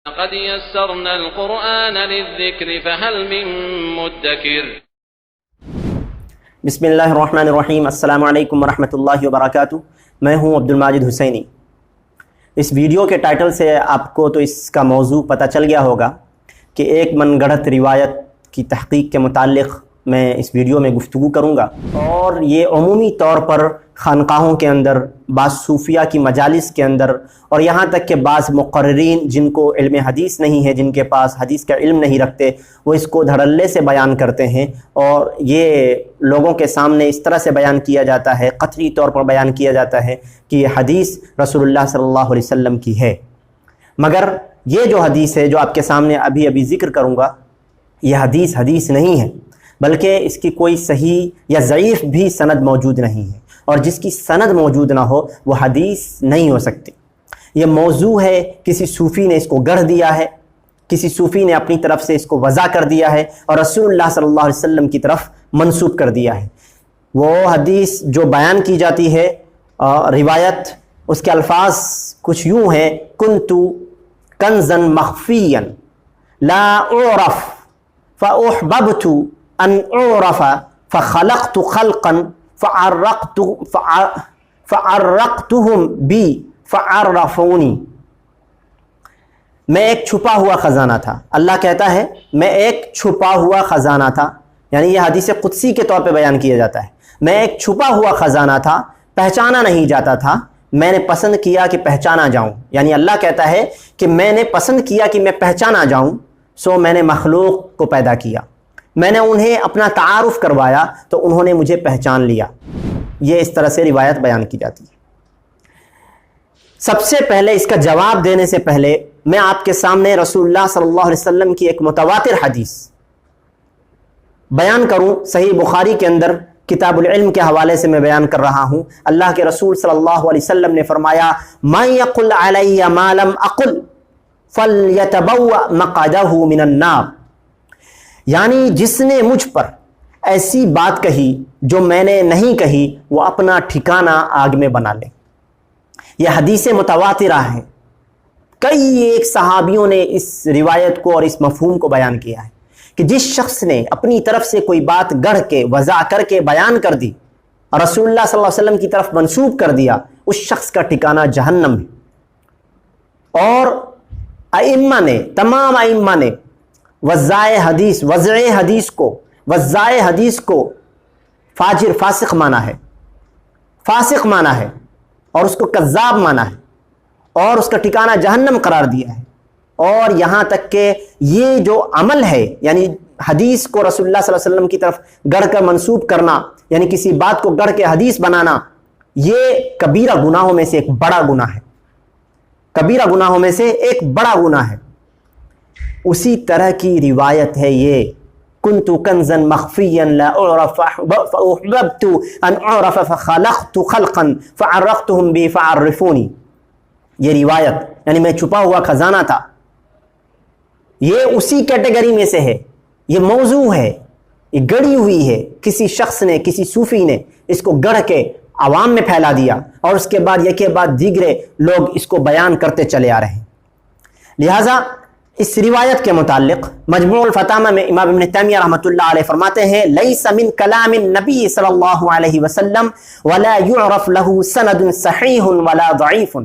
لقد يسرنا القرآن للذكر فهل من مدكر. بسم اللہ الرحمن الرحیم. السلام علیکم ورحمۃ اللہ وبرکاتہ. میں ہوں عبد الماجد حسینی. اس ویڈیو کے ٹائٹل سے آپ کو تو اس کا موضوع پتہ چل گیا ہوگا کہ ایک من گڑھت روایت کی تحقیق کے متعلق میں اس ویڈیو میں گفتگو کروں گا، اور یہ عمومی طور پر خانقاہوں کے اندر، بعض صوفیہ کی مجالس کے اندر، اور یہاں تک کہ بعض مقررین جن کو علم حدیث نہیں ہے، جن کے پاس حدیث کا علم نہیں رکھتے، وہ اس کو دھڑلے سے بیان کرتے ہیں، اور یہ لوگوں کے سامنے اس طرح سے بیان کیا جاتا ہے، قطعی طور پر بیان کیا جاتا ہے کہ یہ حدیث رسول اللہ صلی اللہ علیہ وسلم کی ہے. مگر یہ جو حدیث ہے جو آپ کے سامنے ابھی ذکر کروں گا، یہ حدیث نہیں ہے، بلکہ اس کی کوئی صحیح یا ضعیف بھی سند موجود نہیں ہے، اور جس کی سند موجود نہ ہو وہ حدیث نہیں ہو سکتی. یہ موضوع ہے، کسی صوفی نے اس کو گڑھ دیا ہے، کسی صوفی نے اپنی طرف سے اس کو وضع کر دیا ہے اور رسول اللہ صلی اللہ علیہ وسلم کی طرف منسوب کر دیا ہے. وہ حدیث جو بیان کی جاتی ہے، روایت، اس کے الفاظ کچھ یوں ہیں: کنت کنزا مخفیا لا اعرف فاحببت ان اعرف فخلقت خلقا فعرقتهم بی فعرفونی. میں ایک چھپا ہوا خزانہ تھا. اللہ کہتا ہے میں ایک چھپا ہوا خزانہ تھا، یعنی یہ حدیث قدسی کے طور پہ بیان کیا جاتا ہے. میں ایک چھپا ہوا خزانہ تھا، پہچانا نہیں جاتا تھا، میں نے پسند کیا کہ پہچانا جاؤں. یعنی اللہ کہتا ہے کہ میں نے پسند کیا کہ میں پہچانا جاؤں، سو میں نے مخلوق کو پیدا کیا، میں نے انہیں اپنا تعارف کروایا تو انہوں نے مجھے پہچان لیا. یہ اس طرح سے روایت بیان کی جاتی ہے. سب سے پہلے اس کا جواب دینے سے پہلے میں آپ کے سامنے رسول اللہ صلی اللہ علیہ وسلم کی ایک متواتر حدیث بیان کروں. صحیح بخاری کے اندر کتاب العلم کے حوالے سے میں بیان کر رہا ہوں. اللہ کے رسول صلی اللہ علیہ وسلم نے فرمایا: مَن يَقُلْ عَلَيَّ مَا لَمْ أَقُلْ فَلْيَتَبَوَّأْ مَقْعَدَهُ مِنَ النَّارِ. یعنی جس نے مجھ پر ایسی بات کہی جو میں نے نہیں کہی، وہ اپنا ٹھکانہ آگ میں بنا لے. یہ حدیث متواترہ ہے. کئی ایک صحابیوں نے اس روایت کو اور اس مفہوم کو بیان کیا ہے کہ جس شخص نے اپنی طرف سے کوئی بات گڑھ کے، وضع کر کے بیان کر دی اور رسول اللہ صلی اللہ علیہ وسلم کی طرف منسوب کر دیا، اس شخص کا ٹھکانہ جہنم ہے. اور ائمہ نے، تمام ائمہ نے وضع حدیث کو فاجر، فاسق مانا ہے اور اس کو کذاب مانا ہے اور اس کا ٹھکانہ جہنم قرار دیا ہے. اور یہاں تک کہ یہ جو عمل ہے، یعنی حدیث کو رسول اللہ صلی اللہ علیہ وسلم کی طرف گڑھ کر منسوب کرنا، یعنی کسی بات کو گڑھ کے حدیث بنانا، یہ کبیرہ گناہوں میں سے ایک بڑا گناہ ہے. کبیرہ گناہوں میں سے ایک بڑا گناہ ہے. اسی طرح کی روایت ہے یہ: کنت کنزا مخفیا لا اعرف فاحببت ان اعرف فخلقت خلقا فعرقتهم بی فعرفونی. یہ روایت، یعنی میں چھپا ہوا خزانہ تھا، یہ اسی کیٹیگری میں سے ہے. یہ موضوع ہے، یہ گڑھی ہوئی ہے. کسی شخص نے، کسی صوفی نے اس کو گڑھ کے عوام میں پھیلا دیا، اور اس کے بعد یکے بعد دیگرے لوگ اس کو بیان کرتے چلے آ رہے ہیں. لہٰذا اس روایت کے متعلق مجموع الفتاوی میں امام ابن تیمیہ رحمۃ اللہ علیہ فرماتے ہیں: لیس من کلام النبی صلی اللہ علیہ وسلم ولا يعرف له سند صحیح ولا ضعیف.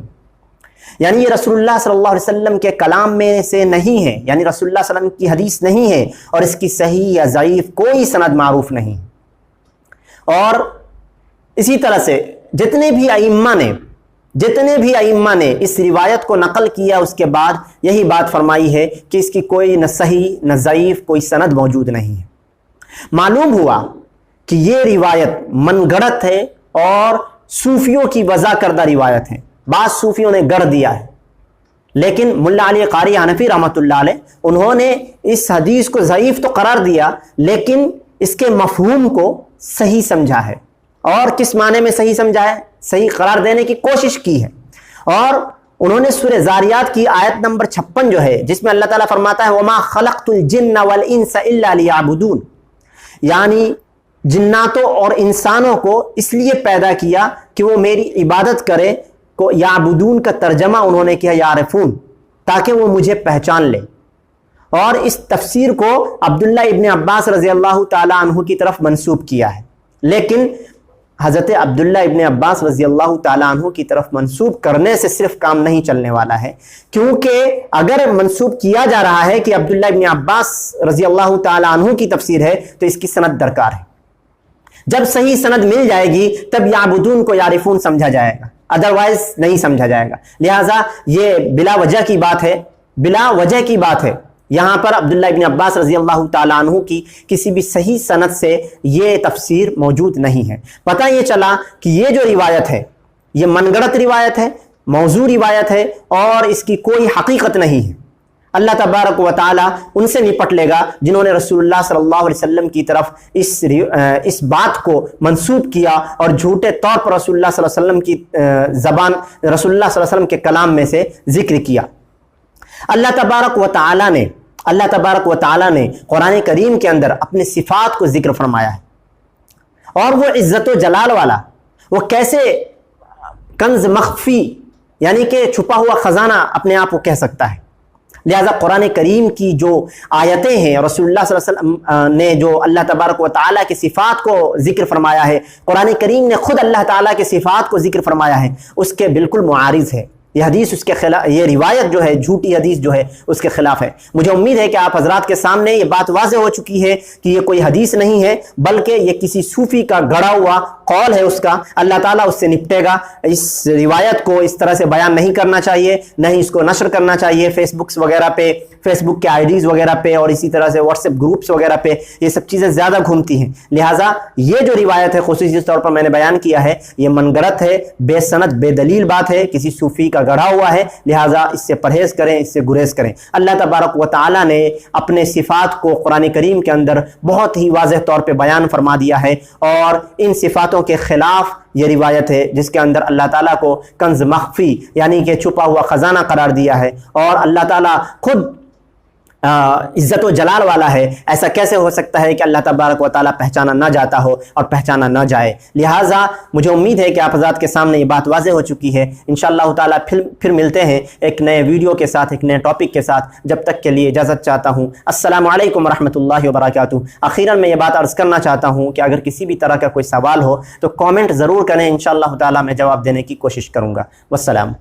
یعنی یہ رسول اللہ صلی اللہ علیہ وسلم کے کلام میں سے نہیں ہے، یعنی رسول اللہ صلی اللہ علیہ وسلم کی حدیث نہیں ہے، اور اس کی صحیح یا ضعیف کوئی سند معروف نہیں. اور اسی طرح سے جتنے بھی ائمہ نے اس روایت کو نقل کیا، اس کے بعد یہی بات فرمائی ہے کہ اس کی کوئی نہ صحیح نہ ضعیف کوئی سند موجود نہیں ہے. معلوم ہوا کہ یہ روایت من گڑھت ہے اور صوفیوں کی وضع کردہ روایت ہے. بعض صوفیوں نے گڑھ دیا ہے، لیکن ملا علی قاری حنفی رحمۃ اللہ علیہ انہوں نے اس حدیث کو ضعیف تو قرار دیا، لیکن اس کے مفہوم کو صحیح سمجھا ہے. اور کس معنی میں صحیح سمجھا ہے؟ صحیح قرار دینے کی کوشش کی ہے. اور انہوں نے سورہ زاریات کی آیت نمبر 56 جو ہے، جس میں اللہ تعالیٰ فرماتا ہے: وَمَا خَلَقْتُ الْجِنَّ وَالْإِنسَ إِلَّا لِيَعْبُدُونَ. یعنی جناتوں اور انسانوں کو اس لیے پیدا کیا کہ وہ میری عبادت کرے. کو یعبدون کا ترجمہ انہوں نے کیا یعرفون. تاکہ وہ مجھے پہچان لے۔ اور اس تفسیر کو عبداللہ ابن عباس رضی اللہ تعالیٰ عنہ کی طرف منسوب کیا ہے، لیکن حضرت عبداللہ ابن عباس رضی اللہ تعالیٰ عنہ کی طرف منسوب کرنے سے صرف کام نہیں چلنے والا ہے، کیونکہ اگر منسوب کیا جا رہا ہے کہ عبداللہ ابن عباس رضی اللہ تعالیٰ عنہ کی تفسیر ہے تو اس کی سند درکار ہے۔ جب صحیح سند مل جائے گی تب یعبدون کو یعرفون سمجھا جائے گا، ادروائز نہیں سمجھا جائے گا۔ لہٰذا یہ بلا وجہ کی بات ہے، بلا وجہ کی بات ہے۔ یہاں پر عبداللہ ابن عباس رضی اللہ تعالیٰ عنہ کی کسی بھی صحیح سند سے یہ تفسیر موجود نہیں ہے۔ پتہ یہ چلا کہ یہ جو روایت ہے یہ من گڑت روایت ہے، موضوع روایت ہے، اور اس کی کوئی حقیقت نہیں ہے۔ اللہ تبارک و تعالیٰ ان سے نپٹ لے گا جنہوں نے رسول اللہ صلی اللہ علیہ وسلم کی طرف اس بات کو منسوب کیا اور جھوٹے طور پر رسول اللہ صلی اللہ علیہ وسلم کی زبان، رسول اللہ صلی اللہ علیہ وسلم کے کلام میں سے ذکر کیا۔ اللہ تبارک و تعالیٰ نے قرآن کریم کے اندر اپنے صفات کو ذکر فرمایا ہے، اور وہ عزت و جلال والا، وہ کیسے کنز مخفی یعنی کہ چھپا ہوا خزانہ اپنے آپ کو کہہ سکتا ہے۔ لہذا قرآن کریم کی جو آیتیں ہیں، رسول اللہ صلی اللہ علیہ وسلم نے جو اللہ تبارک و تعالیٰ کی صفات کو ذکر فرمایا ہے، قرآن کریم نے خود اللہ تعالیٰ کی صفات کو ذکر فرمایا ہے، اس کے بالکل معارض ہے۔ یہ حدیث اس کے خلاف، یہ روایت جو ہے جھوٹی حدیث جو ہے اس کے خلاف ہے۔ مجھے امید ہے کہ آپ حضرات کے سامنے یہ بات واضح ہو چکی ہے کہ یہ کوئی حدیث نہیں ہے، بلکہ یہ کسی صوفی کا گڑا ہوا قول ہے اس کا۔ اللہ تعالیٰ اس سے نپٹے گا۔ اس روایت کو اس طرح سے بیان نہیں کرنا چاہیے، نہ ہی اس کو نشر کرنا چاہیے فیس بکس وغیرہ پہ، فیس بک کے آئی ڈیز وغیرہ پہ، اور اسی طرح سے واٹس ایپ گروپس وغیرہ پہ یہ سب چیزیں زیادہ گھومتی ہیں۔ لہٰذا یہ جو روایت ہے خصوصی طور پر میں نے بیان کیا ہے، یہ من گڑت ہے، بے سند بے دلیل بات ہے، کسی صوفی کا گڑھا ہوا ہے۔ لہٰذا اس سے پرہیز کریں، اس سے گریز کریں۔ اللہ تبارک و تعالیٰ نے اپنے صفات کو قرآن کریم کے اندر بہت ہی واضح طور پہ بیان فرما دیا ہے، اور ان صفاتوں کے خلاف یہ روایت ہے جس کے اندر اللہ تعالیٰ کو کنز مخفی یعنی کہ چھپا ہوا خزانہ قرار دیا ہے، اور اللہ تعالیٰ خود عزت و جلال والا ہے۔ ایسا کیسے ہو سکتا ہے کہ اللہ تبارک و تعالیٰ پہچانا نہ جاتا ہو اور پہچانا نہ جائے؟ لہٰذا مجھے امید ہے کہ آپ حضرات کے سامنے یہ بات واضح ہو چکی ہے۔ انشاءاللہ تعالیٰ پھر ملتے ہیں ایک نئے ویڈیو کے ساتھ، ایک نئے ٹاپک کے ساتھ۔ جب تک کے لیے اجازت چاہتا ہوں۔ السلام علیکم ورحمۃ اللہ وبرکاتہ۔ اخیراً میں یہ بات عرض کرنا چاہتا ہوں کہ اگر کسی بھی طرح کا کوئی سوال ہو تو کامنٹ ضرور کریں، انشاءاللہ تعالیٰ میں جواب دینے کی کوشش کروں گا۔ والسلام۔